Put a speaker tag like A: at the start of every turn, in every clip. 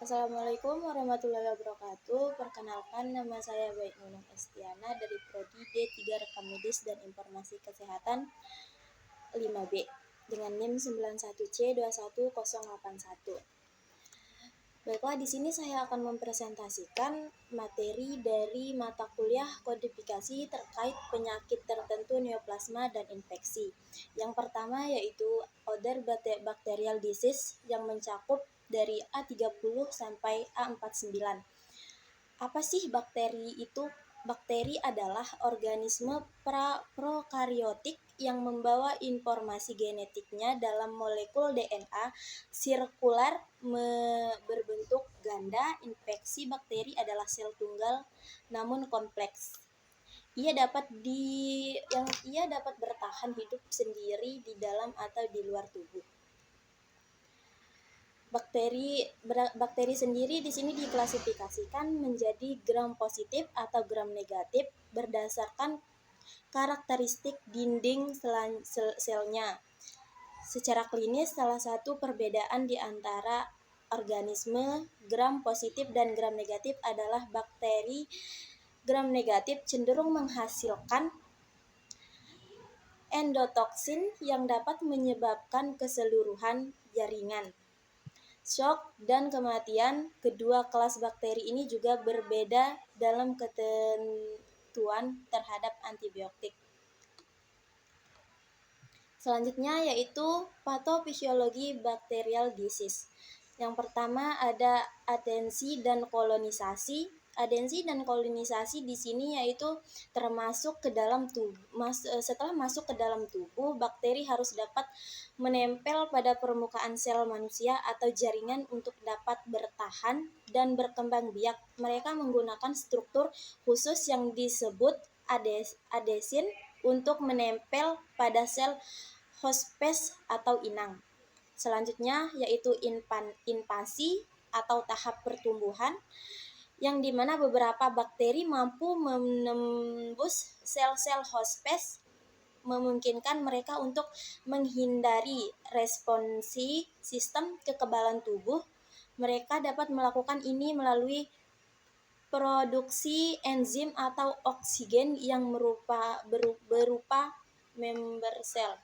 A: Assalamualaikum warahmatullahi wabarakatuh. Perkenalkan, nama saya Baik Nunung Estiana dari Prodi D3 Rekam Medis dan Informasi Kesehatan 5B dengan NIM 91C21081. Baiklah, di sini saya akan mempresentasikan materi dari mata kuliah kodifikasi terkait penyakit tertentu neoplasma dan infeksi. Yang pertama yaitu Other Bacterial Disease yang mencakup dari A30 sampai A49. Apa sih bakteri itu? Bakteri adalah organisme prokariotik yang membawa informasi genetiknya dalam molekul DNA sirkular berbentuk ganda. Infeksi bakteri adalah sel tunggal namun kompleks. Ia dapat bertahan hidup sendiri di dalam atau di luar tubuh. Bakteri sendiri di sini diklasifikasikan menjadi gram positif atau gram negatif berdasarkan karakteristik dinding selnya. Secara klinis, salah satu perbedaan di antara organisme gram positif dan gram negatif adalah bakteri gram negatif cenderung menghasilkan endotoksin yang dapat menyebabkan keseluruhan jaringan, shock, dan kematian. Kedua kelas bakteri ini juga berbeda dalam ketentuan terhadap antibiotik. Selanjutnya yaitu patofisiologi bacterial disease. Yang pertama ada adensi dan kolonisasi. Adensi dan kolonisasi di sini yaitu termasuk ke dalam tubuh. Setelah masuk ke dalam tubuh, bakteri harus dapat menempel pada permukaan sel manusia atau jaringan untuk dapat bertahan dan berkembang biak. Mereka menggunakan struktur khusus yang disebut adesin untuk menempel pada sel hospes atau inang. Selanjutnya yaitu infasi atau tahap pertumbuhan, yang dimana beberapa bakteri mampu menembus sel-sel hospes, memungkinkan mereka untuk menghindari responsi sistem kekebalan tubuh. Mereka dapat melakukan ini melalui produksi enzim atau oksigen yang berupa member sel.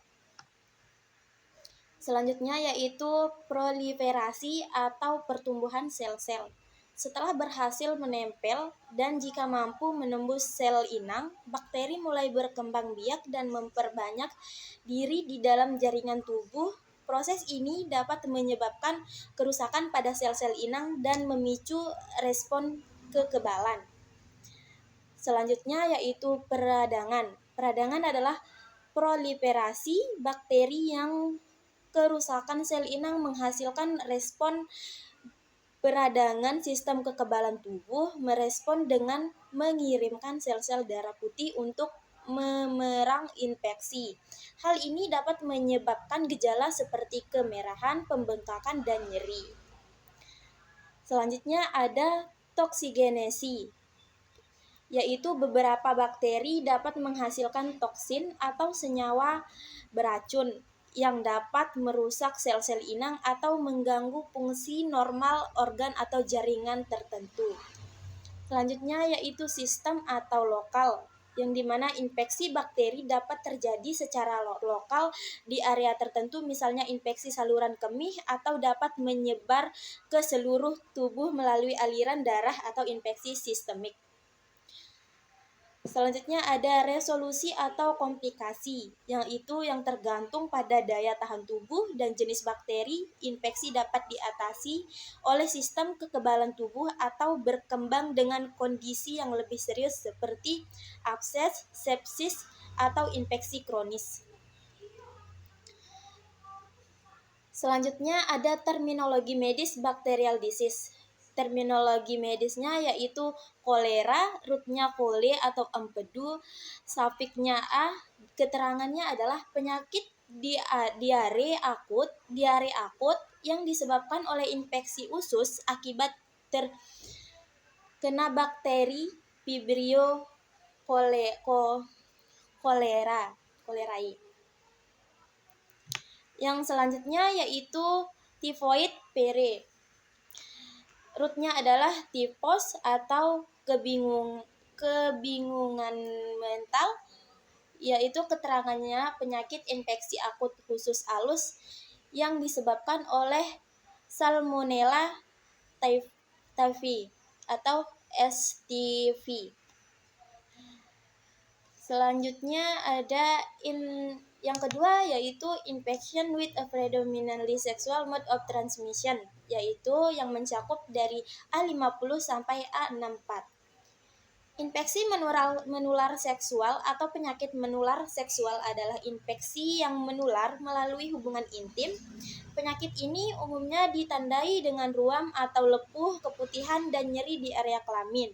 A: Selanjutnya yaitu proliferasi atau pertumbuhan sel-sel. Setelah berhasil menempel dan jika mampu menembus sel inang, bakteri mulai berkembang biak dan memperbanyak diri di dalam jaringan tubuh. Proses ini dapat menyebabkan kerusakan pada sel-sel inang dan memicu respon kekebalan. Selanjutnya yaitu peradangan. Peradangan adalah proliferasi bakteri yang kerusakan sel inang menghasilkan respon peradangan. Sistem kekebalan tubuh merespon dengan mengirimkan sel-sel darah putih untuk memerang infeksi. Hal ini dapat menyebabkan gejala seperti kemerahan, pembengkakan, dan nyeri. Selanjutnya ada toksigenesi, yaitu beberapa bakteri dapat menghasilkan toksin atau senyawa beracun yang dapat merusak sel-sel inang atau mengganggu fungsi normal organ atau jaringan tertentu. Selanjutnya yaitu sistem atau lokal, yang dimana infeksi bakteri dapat terjadi secara lokal di area tertentu, misalnya infeksi saluran kemih, atau dapat menyebar ke seluruh tubuh melalui aliran darah atau infeksi sistemik. Selanjutnya ada resolusi atau komplikasi, yaitu yang tergantung pada daya tahan tubuh dan jenis bakteri. Infeksi dapat diatasi oleh sistem kekebalan tubuh atau berkembang dengan kondisi yang lebih serius seperti abses, sepsis, atau infeksi kronis. Selanjutnya ada terminologi medis bacterial disease. Terminologi medisnya yaitu kolera, rootnya kole atau empedu, sufiknya a. Keterangannya adalah penyakit diare akut yang disebabkan oleh infeksi usus akibat terkena bakteri Vibrio cholerae. Yang selanjutnya yaitu tifoid pere. Rootnya adalah typhus atau kebingungan mental, yaitu keterangannya penyakit infeksi akut khusus alus yang disebabkan oleh Salmonella typhi atau STV. Selanjutnya ada yang kedua yaitu infection with a predominantly sexual mode of transmission, yaitu yang mencakup dari A50 sampai A64. Infeksi menular seksual atau penyakit menular seksual adalah infeksi yang menular melalui hubungan intim. Penyakit ini umumnya ditandai dengan ruam atau lepuh, keputihan, dan nyeri di area kelamin.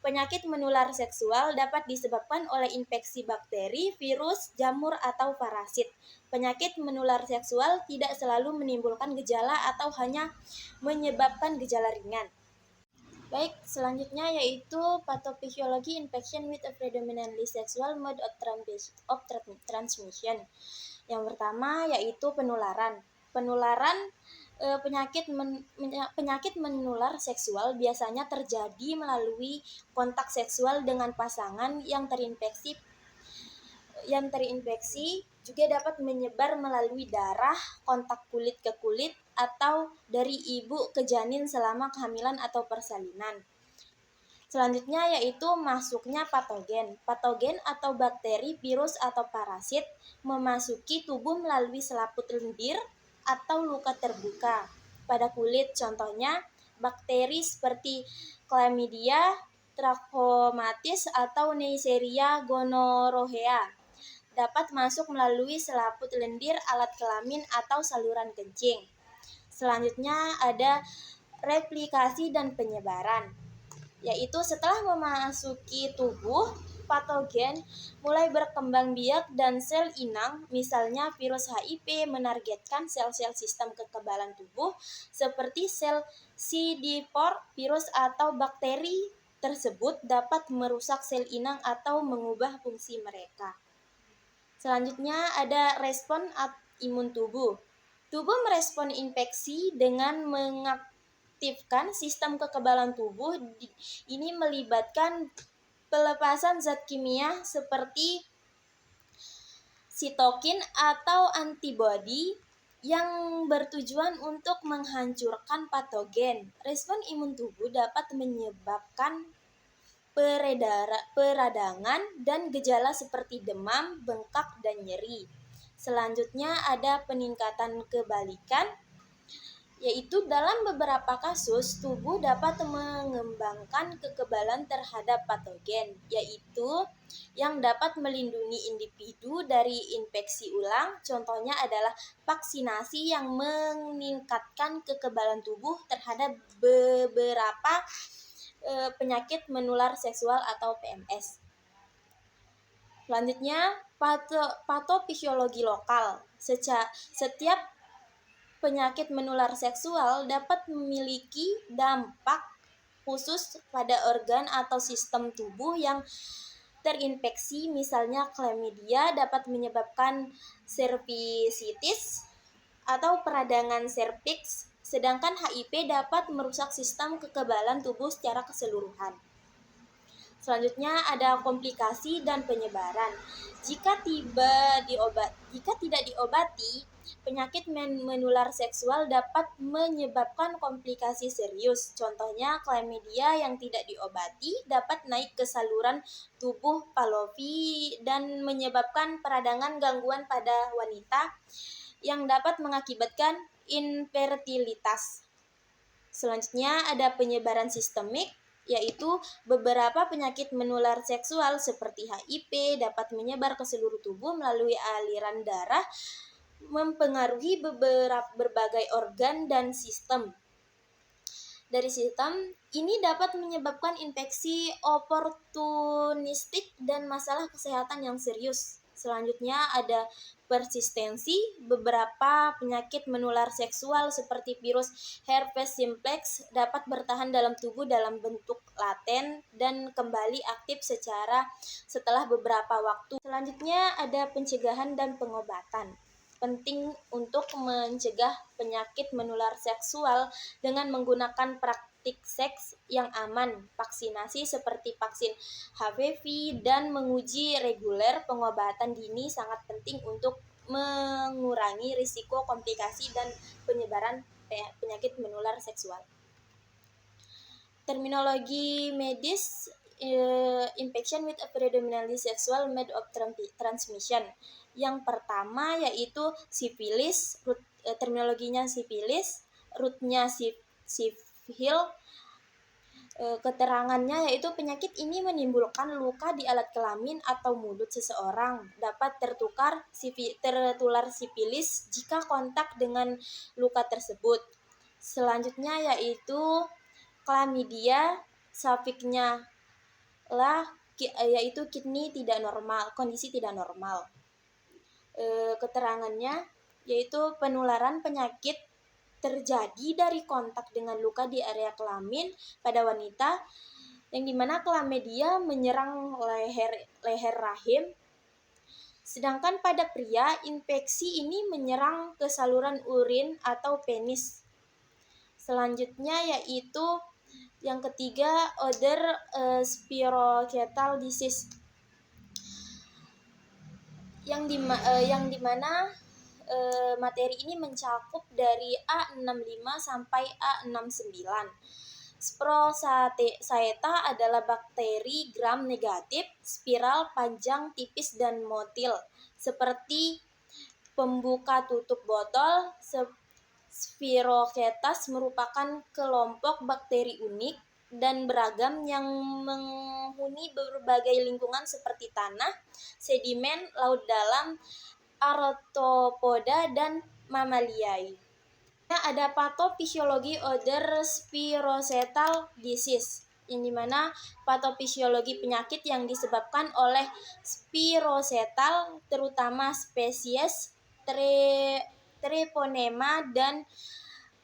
A: Penyakit menular seksual dapat disebabkan oleh infeksi bakteri, virus, jamur, atau parasit. Penyakit menular seksual tidak selalu menimbulkan gejala atau hanya menyebabkan gejala ringan. Baik, selanjutnya yaitu pathophysiology infection with a predominantly sexual mode of transmission. Yang pertama yaitu penularan. Penyakit menular seksual biasanya terjadi melalui kontak seksual dengan pasangan yang terinfeksi, juga dapat menyebar melalui darah, kontak kulit ke kulit, atau dari ibu ke janin selama kehamilan atau persalinan. Selanjutnya yaitu masuknya patogen. Patogen atau bakteri, virus, atau parasit memasuki tubuh melalui selaput lendir atau luka terbuka pada kulit. Contohnya bakteri seperti Chlamydia trachomatis atau Neisseria gonorrhea dapat masuk melalui selaput lendir, alat kelamin, atau saluran kencing. Selanjutnya ada replikasi dan penyebaran, yaitu setelah memasuki tubuh, patogen mulai berkembang biak dan sel inang, misalnya virus HIV menargetkan sel-sel sistem kekebalan tubuh seperti sel CD4. Virus atau bakteri tersebut dapat merusak sel inang atau mengubah fungsi mereka. Selanjutnya ada respon imun tubuh. Tubuh merespon infeksi dengan mengaktifkan sistem kekebalan tubuh. Ini melibatkan pelepasan zat kimia seperti sitokin atau antibodi yang bertujuan untuk menghancurkan patogen. Respon imun tubuh dapat menyebabkan peradangan dan gejala seperti demam, bengkak, dan nyeri. Selanjutnya ada peningkatan kebalikan, yaitu dalam beberapa kasus tubuh dapat mengembangkan kekebalan terhadap patogen, yaitu yang dapat melindungi individu dari infeksi ulang. Contohnya adalah vaksinasi yang meningkatkan kekebalan tubuh terhadap beberapa penyakit menular seksual atau PMS. Selanjutnya, patofisiologi lokal. Setiap penyakit menular seksual dapat memiliki dampak khusus pada organ atau sistem tubuh yang terinfeksi. Misalnya Chlamydia dapat menyebabkan cervicitis atau peradangan serviks, sedangkan HIV dapat merusak sistem kekebalan tubuh secara keseluruhan. Selanjutnya ada komplikasi dan penyebaran. Jika tidak diobati, penyakit menular seksual dapat menyebabkan komplikasi serius. Contohnya Chlamydia yang tidak diobati dapat naik ke saluran tubuh Fallopi dan menyebabkan peradangan gangguan pada wanita yang dapat mengakibatkan infertilitas. Selanjutnya ada penyebaran sistemik, yaitu beberapa penyakit menular seksual seperti HIV dapat menyebar ke seluruh tubuh melalui aliran darah, mempengaruhi berbagai organ dan sistem. Dari sistem ini dapat menyebabkan infeksi oportunistik dan masalah kesehatan yang serius. Selanjutnya ada persistensi. Beberapa penyakit menular seksual seperti virus herpes simplex dapat bertahan dalam tubuh dalam bentuk laten dan kembali aktif setelah beberapa waktu. Selanjutnya ada pencegahan dan pengobatan. Penting untuk mencegah penyakit menular seksual dengan menggunakan praktik praktik seks yang aman, vaksinasi seperti vaksin HPV, dan menguji reguler pengobatan dini sangat penting untuk mengurangi risiko komplikasi dan penyebaran penyakit menular seksual. Terminologi medis, infection with a predominantly sexual mode of transmission. Yang pertama yaitu sifilis, terminologinya sifilis, rootnya sifil, keterangannya yaitu penyakit ini menimbulkan luka di alat kelamin atau mulut seseorang, dapat tertular sifilis jika kontak dengan luka tersebut. Selanjutnya yaitu Chlamydia, sufiksnya yaitu kondisi tidak normal. Keterangannya yaitu penularan penyakit terjadi dari kontak dengan luka di area kelamin pada wanita, yang dimana Chlamydia menyerang leher rahim, sedangkan pada pria infeksi ini menyerang ke saluran urin atau penis. Selanjutnya yaitu yang ketiga, other spirochetal disease, yang dimana materi ini mencakup dari A65 sampai A69. Sprosaeta adalah bakteri gram negatif, spiral, panjang, tipis, dan motil, seperti pembuka tutup botol. Spirochetas merupakan kelompok bakteri unik dan beragam yang menghuni berbagai lingkungan seperti tanah, sedimen, laut dalam, arthropoda, dan mamalia. Ada patofisiologi other spirochetal disease, yang dimana patofisiologi penyakit yang disebabkan oleh spirochetal, terutama spesies Treponema dan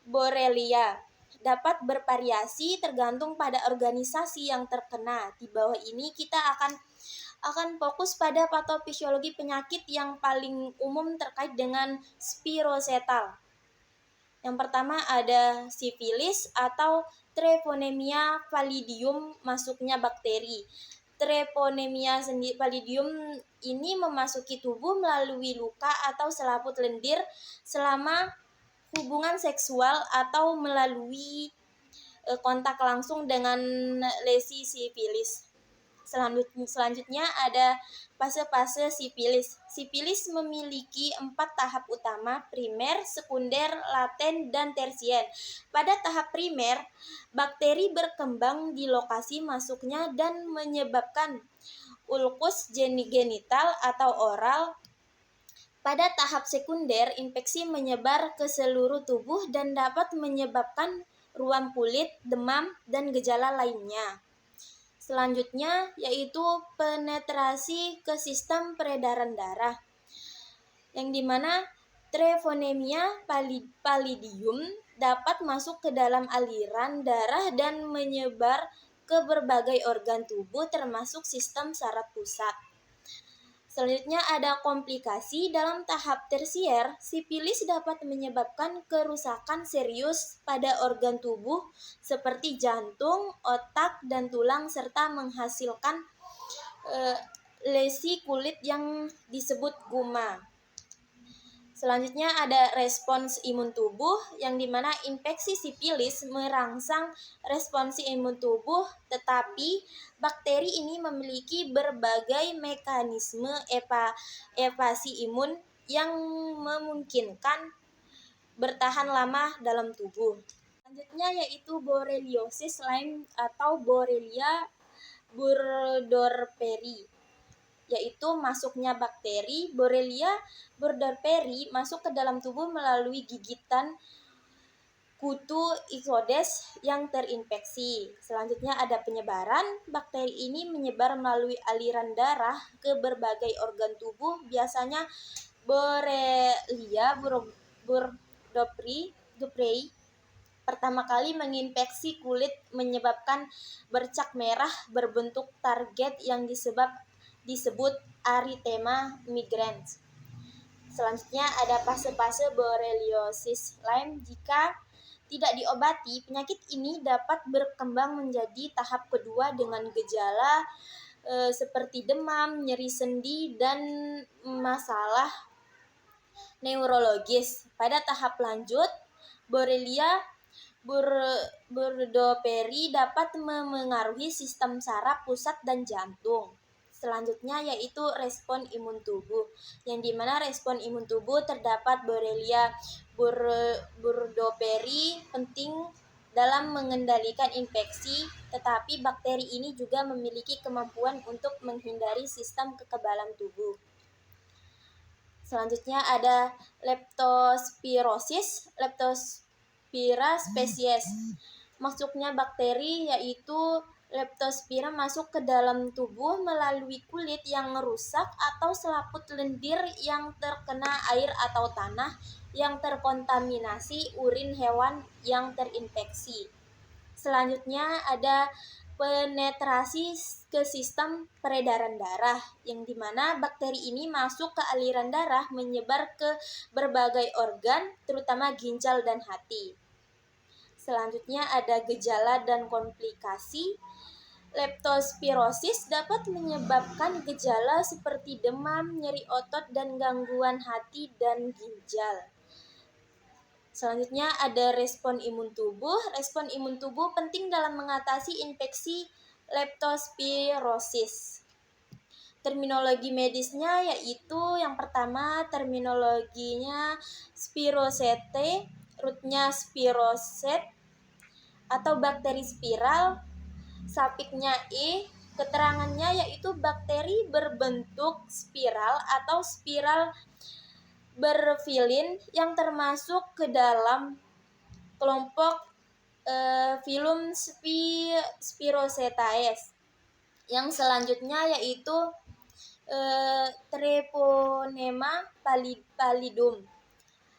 A: Borrelia, dapat bervariasi tergantung pada organisasi yang terkena. Di bawah ini kita akan fokus pada patofisiologi penyakit yang paling umum terkait dengan spirochetal. Yang pertama ada sifilis atau Treponema pallidum, masuknya bakteri. Treponema pallidum ini memasuki tubuh melalui luka atau selaput lendir selama hubungan seksual atau melalui kontak langsung dengan lesi sifilis. Selanjutnya ada fase-fase sifilis. Sifilis memiliki 4 tahap utama: primer, sekunder, laten, dan tersier. Pada tahap primer, bakteri berkembang di lokasi masuknya dan menyebabkan ulkus genital atau oral. Pada tahap sekunder, infeksi menyebar ke seluruh tubuh dan dapat menyebabkan ruam kulit, demam, dan gejala lainnya. Selanjutnya yaitu penetrasi ke sistem peredaran darah, yang dimana Treponema pallidum dapat masuk ke dalam aliran darah dan menyebar ke berbagai organ tubuh termasuk sistem saraf pusat. Selanjutnya ada komplikasi. Dalam tahap tersier, sifilis dapat menyebabkan kerusakan serius pada organ tubuh seperti jantung, otak, dan tulang, serta menghasilkan lesi kulit yang disebut guma. Selanjutnya ada respons imun tubuh, yang dimana infeksi sifilis merangsang respons imun tubuh, tetapi bakteri ini memiliki berbagai mekanisme evasi imun yang memungkinkan bertahan lama dalam tubuh. Selanjutnya yaitu borreliosis Lyme atau Borrelia burgdorferi, yaitu masuknya bakteri Borrelia burgdorferi masuk ke dalam tubuh melalui gigitan kutu Ixodes yang terinfeksi. Selanjutnya ada penyebaran. Bakteri ini menyebar melalui aliran darah ke berbagai organ tubuh, biasanya Borrelia burgdorferi pertama kali menginfeksi kulit, menyebabkan bercak merah berbentuk target yang disebut erythema migrans. Selanjutnya ada fase-fase borreliosis Lyme. Jika tidak diobati, penyakit ini dapat berkembang menjadi tahap kedua dengan gejala seperti demam, nyeri sendi, dan masalah neurologis. Pada tahap lanjut, Borrelia burgdorferi dapat memengaruhi sistem saraf pusat dan jantung. Selanjutnya yaitu respon imun tubuh, yang dimana respon imun tubuh terdapat Borrelia burgdorferi penting dalam mengendalikan infeksi, tetapi bakteri ini juga memiliki kemampuan untuk menghindari sistem kekebalan tubuh. Selanjutnya ada leptospirosis, Leptospira species. Masuknya bakteri yaitu Leptospira masuk ke dalam tubuh melalui kulit yang rusak atau selaput lendir yang terkena air atau tanah yang terkontaminasi urin hewan yang terinfeksi. Selanjutnya ada penetrasi ke sistem peredaran darah, yang dimana bakteri ini masuk ke aliran darah menyebar ke berbagai organ, terutama ginjal dan hati. Selanjutnya ada gejala dan komplikasi. Leptospirosis dapat menyebabkan gejala seperti demam, nyeri otot, dan gangguan hati dan ginjal. Selanjutnya ada respon imun tubuh. Respon imun tubuh penting dalam mengatasi infeksi leptospirosis. Terminologi medisnya yaitu yang pertama terminologinya spirosete, rootnya spiroset atau bakteri spiral, sufiknya E, keterangannya yaitu bakteri berbentuk spiral atau spiral berfilin yang termasuk ke dalam kelompok filum Spirosetae. Yang selanjutnya yaitu Treponema pallidum.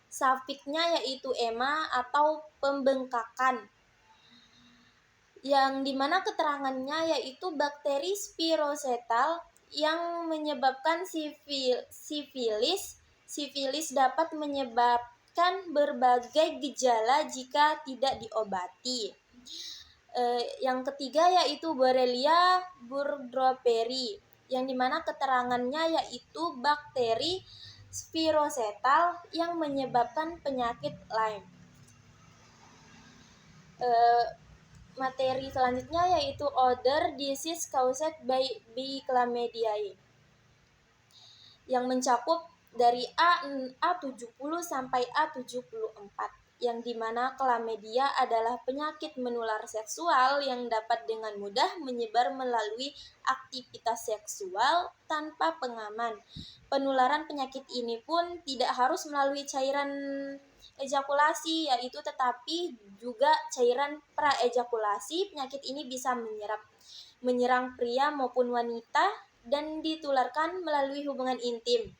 A: Sufiknya yaitu ema atau pembengkakan, yang dimana keterangannya yaitu bakteri spirosetal yang menyebabkan sifilis. Sifilis dapat menyebabkan berbagai gejala jika tidak diobati. Yang ketiga yaitu Borrelia burgdorferi, yang dimana keterangannya yaitu bakteri spirosetal yang menyebabkan penyakit Lyme. Materi selanjutnya yaitu other disease caused by chlamydia, yang mencakup dari A70 sampai A74, yang dimana chlamydia adalah penyakit menular seksual yang dapat dengan mudah menyebar melalui aktivitas seksual tanpa pengaman. Penularan penyakit ini pun tidak harus melalui cairan ejakulasi yaitu, tetapi juga cairan praejakulasi. Penyakit ini bisa menyerang pria maupun wanita dan ditularkan melalui hubungan intim,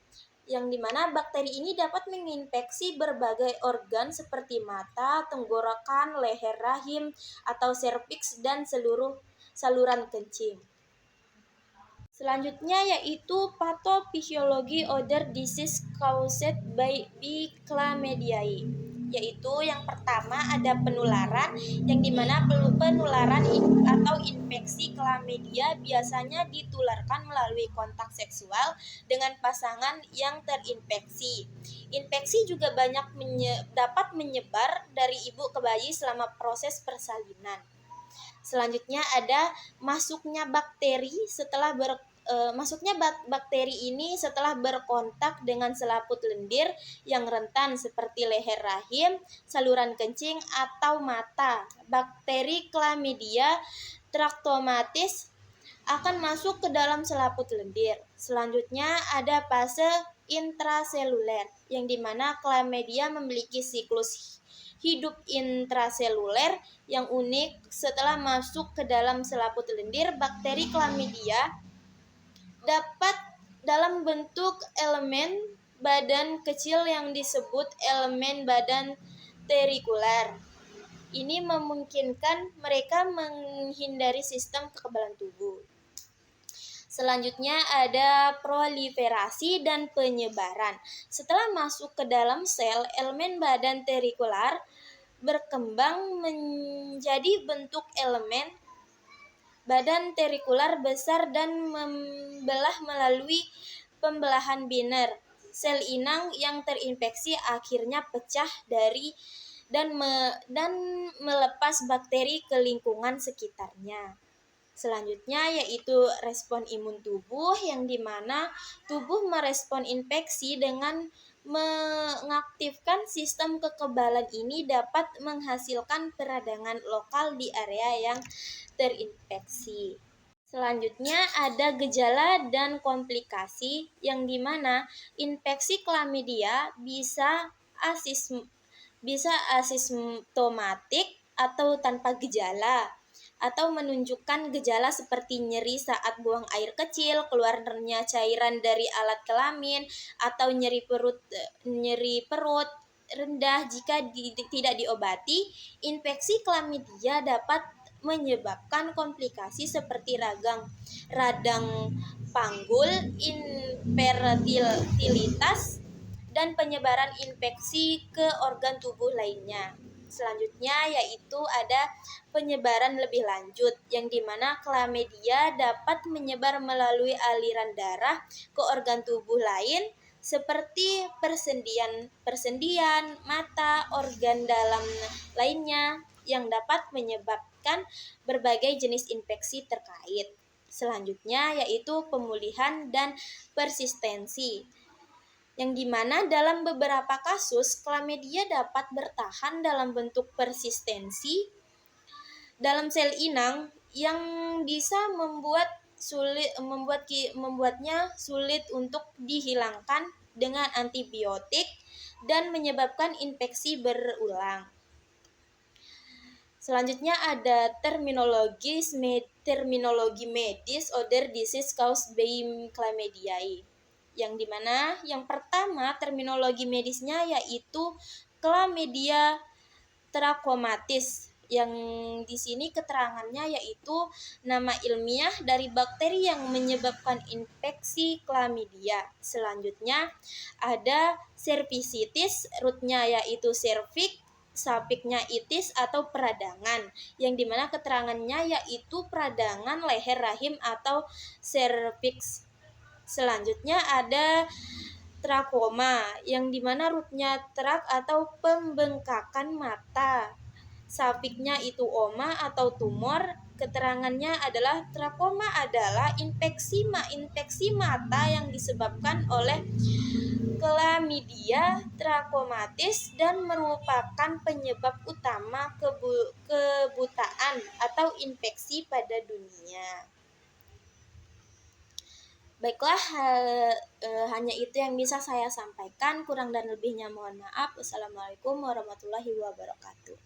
A: yang dimana bakteri ini dapat menginfeksi berbagai organ seperti mata, tenggorokan, leher rahim atau serviks dan seluruh saluran kencing. Selanjutnya yaitu pathophysiology other disease caused by chlamydia, yaitu yang pertama ada penularan, yang dimana penularan atau infeksi chlamydia biasanya ditularkan melalui kontak seksual dengan pasangan yang terinfeksi. Infeksi juga dapat menyebar dari ibu ke bayi selama proses persalinan. Selanjutnya ada masuknya bakteri bakteri ini setelah berkontak dengan selaput lendir yang rentan seperti leher rahim, saluran kencing, atau mata. Bakteri Chlamydia trachomatis akan masuk ke dalam selaput lendir. Selanjutnya ada fase intraseluler, yang dimana Chlamydia memiliki siklus hidup intraseluler yang unik. Setelah masuk ke dalam selaput lendir, bakteri Chlamydia dapat dalam bentuk elemen badan kecil yang disebut elemen badan terikuler. Ini memungkinkan mereka menghindari sistem kekebalan tubuh. Selanjutnya ada proliferasi dan penyebaran. Setelah masuk ke dalam sel elemen badan terikular, berkembang menjadi bentuk elemen badan terikular besar dan membelah melalui pembelahan biner. Sel inang yang terinfeksi akhirnya pecah dari dan melepas bakteri ke lingkungan sekitarnya. Selanjutnya yaitu respon imun tubuh, yang dimana tubuh merespon infeksi dengan mengaktifkan sistem kekebalan. Ini dapat menghasilkan peradangan lokal di area yang terinfeksi. Selanjutnya ada gejala dan komplikasi, yang dimana infeksi klamidia bisa asimptomatik atau tanpa gejala, atau menunjukkan gejala seperti nyeri saat buang air kecil, keluarnya cairan dari alat kelamin, atau nyeri perut rendah jika tidak diobati. Infeksi klamidia dapat menyebabkan komplikasi seperti radang panggul, infertilitas, dan penyebaran infeksi ke organ tubuh lainnya. Selanjutnya yaitu ada penyebaran lebih lanjut, yang dimana klamidia dapat menyebar melalui aliran darah ke organ tubuh lain seperti persendian, mata, organ dalam lainnya, yang dapat menyebabkan berbagai jenis infeksi terkait. Selanjutnya yaitu pemulihan dan persistensi, yang dimana dalam beberapa kasus klamidia dapat bertahan dalam bentuk persistensi dalam sel inang yang bisa membuatnya sulit untuk dihilangkan dengan antibiotik dan menyebabkan infeksi berulang. Selanjutnya ada terminologi medis other disease caused by chlamydia, yang dimana yang pertama terminologi medisnya yaitu Chlamydia trachomatis, yang di sini keterangannya yaitu nama ilmiah dari bakteri yang menyebabkan infeksi chlamydia. Selanjutnya ada cervicitis, rootnya yaitu cervix, suffixnya itis atau peradangan, yang dimana keterangannya yaitu peradangan leher rahim atau cervix. Selanjutnya ada trakoma, yang dimana rootnya trak atau pembengkakan mata, suffixnya itu oma atau tumor. Keterangannya adalah trakoma adalah infeksi mata yang disebabkan oleh Chlamydia trachomatis dan merupakan penyebab utama kebutaan atau infeksi pada dunia. Baiklah, hanya itu yang bisa saya sampaikan. Kurang dan lebihnya mohon maaf. Wassalamualaikum warahmatullahi wabarakatuh.